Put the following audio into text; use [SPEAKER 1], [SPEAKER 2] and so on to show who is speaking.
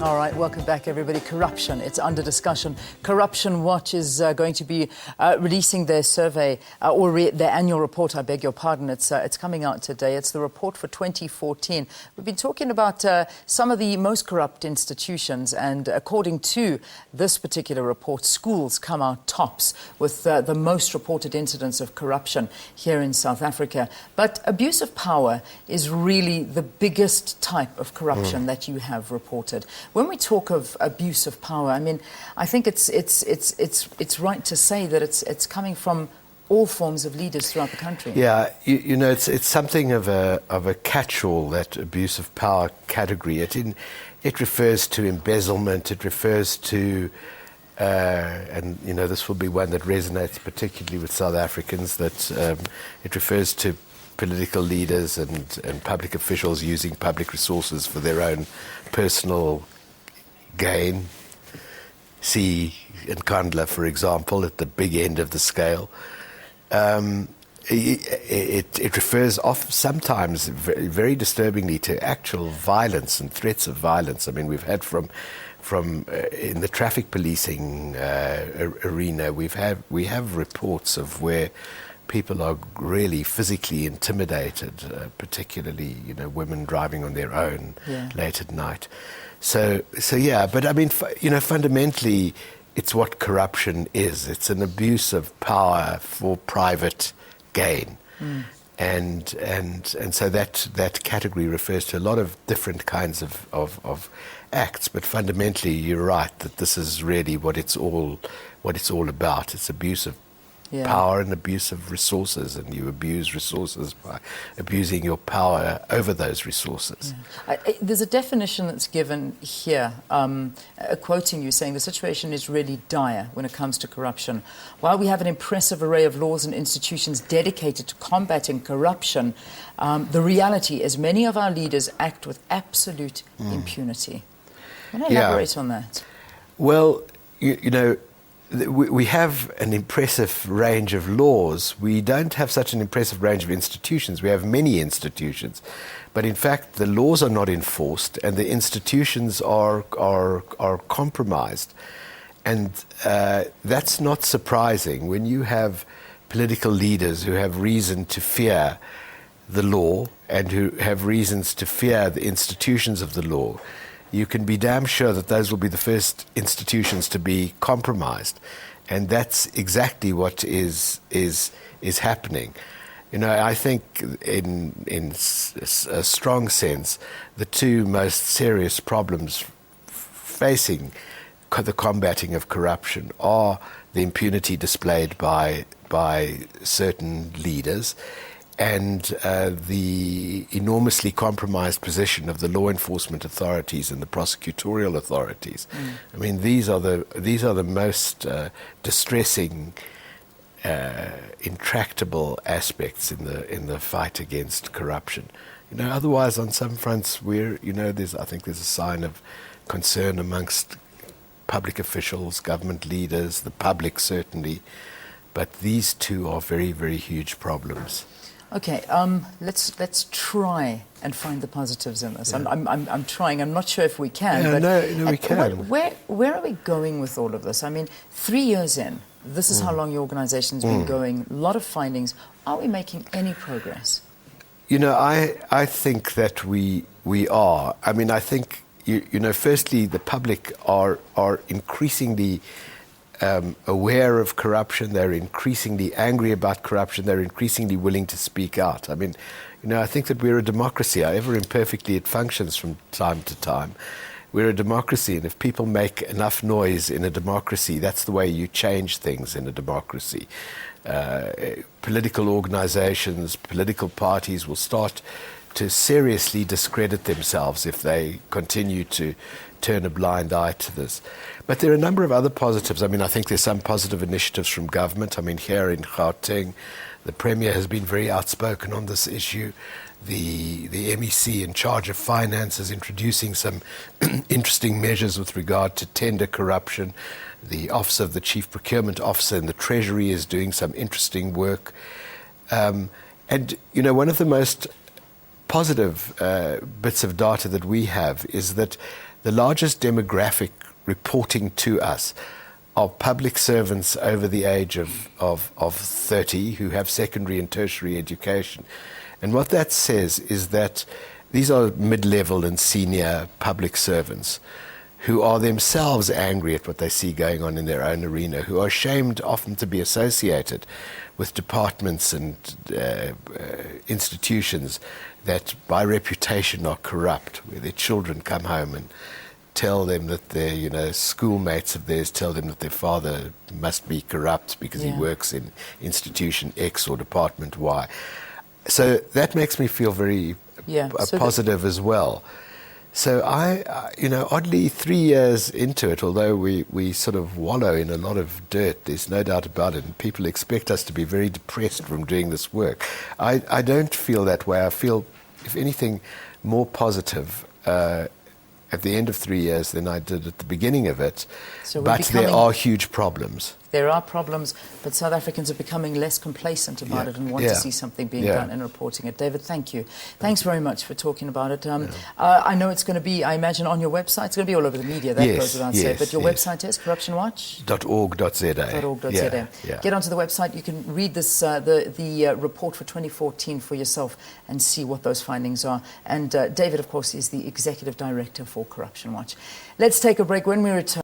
[SPEAKER 1] All right, welcome back, everybody. Corruption, it's under discussion. Corruption Watch is going to be releasing their survey, their annual report, I beg your pardon. It's coming out today. It's the report for 2014. We've been talking about some of the most corrupt institutions, and according to this particular report, schools come out tops with the most reported incidents of corruption here in South Africa. But abuse of power is really the biggest type of corruption that you have reported. When we talk of abuse of power, I mean, I think it's right to say that it's coming from all forms of leaders throughout the country.
[SPEAKER 2] Yeah, you know, it's something of a catch-all, that abuse of power category. It refers to embezzlement. It refers to, and you know, this will be one that resonates particularly with South Africans. That it refers to political leaders and public officials using public resources for their own personal gain. See Nkandla, for example, at the big end of the scale. It refers sometimes very disturbingly to actual violence and threats of violence. I mean, we've had from in the traffic policing arena, we have reports of where people are really physically intimidated, particularly, you know, women driving on their own late at night. So yeah, but I mean, you know, fundamentally, it's what corruption is. It's an abuse of power for private gain. And so that category refers to a lot of different kinds of acts, but fundamentally, you're right that this is really what it's all about. It's abuse of power and abuse of resources, and you abuse resources by abusing your power over those resources.
[SPEAKER 1] There's a definition that's given here, quoting you, saying the situation is really dire when it comes to corruption. While we have an impressive array of laws and institutions dedicated to combating corruption, the reality is many of our leaders act with absolute impunity. Can I elaborate on that?
[SPEAKER 2] Well, you know, we have an impressive range of laws. We don't have such an impressive range of institutions. We have many institutions. But in fact, the laws are not enforced and the institutions are compromised. And that's not surprising. When you have political leaders who have reason to fear the law and who have reasons to fear the institutions of the law, you can be damn sure that those will be the first institutions to be compromised. And that's exactly what is happening. You know, I think in a strong sense, the two most serious problems facing the combating of corruption are the impunity displayed by certain leaders and the enormously compromised position of the law enforcement authorities and the prosecutorial authorities. I mean, these are the most distressing, intractable aspects in the fight against corruption. You know, otherwise, on some fronts, I think there's a sign of concern amongst public officials, government leaders, the public certainly, but these two are very, very huge problems.
[SPEAKER 1] Okay, let's try and find the positives in this. I'm trying. I'm not sure if we can.
[SPEAKER 2] Yeah,
[SPEAKER 1] but
[SPEAKER 2] no, we can.
[SPEAKER 1] Where are we going with all of this? I mean, 3 years in, this is how long your organization's been going. A lot of findings. Are we making any progress?
[SPEAKER 2] You know, I think that we are. I mean, I think you know, firstly, the public are increasingly aware of corruption. They're increasingly angry about corruption. They're increasingly willing to speak out. I mean, you know, I think that we're a democracy. However imperfectly it functions from time to time, we're a democracy. And if people make enough noise in a democracy, that's the way you change things in a democracy. Political organizations, political parties will start to seriously discredit themselves if they continue to turn a blind eye to this. But there are a number of other positives. I mean, I think there's some positive initiatives from government. I mean, here in Gauteng, the Premier has been very outspoken on this issue. The MEC in charge of finance is introducing some interesting measures with regard to tender corruption. The Office of the Chief Procurement Officer in the Treasury is doing some interesting work. And, you know, one of the most positive bits of data that we have is that the largest demographic reporting to us are public servants over the age of 30 who have secondary and tertiary education. And what that says is that these are mid-level and senior public servants who are themselves angry at what they see going on in their own arena, who are ashamed often to be associated with departments and institutions that by reputation are corrupt, where their children come home and tell them that their schoolmates of theirs tell them that their father must be corrupt because he works in institution X or department Y. So that makes me feel very positive as well. So I oddly 3 years into it, although we sort of wallow in a lot of dirt, there's no doubt about it, and people expect us to be very depressed from doing this work. I don't feel that way. I feel, if anything, more positive at the end of 3 years than I did at the beginning of it. So but there are huge problems.
[SPEAKER 1] There are problems, but South Africans are becoming less complacent about it and want to see something being done and reporting it. David, thank you. Thanks very much for talking about it. I know it's going to be, I imagine, on your website. It's going to be all over the media, that goes without saying. But your website is
[SPEAKER 2] corruptionwatch.org.za.
[SPEAKER 1] Get onto the website. You can read this the report for 2014 for yourself and see what those findings are. And David, of course, is the Executive Director for Corruption Watch. Let's take a break. When we return,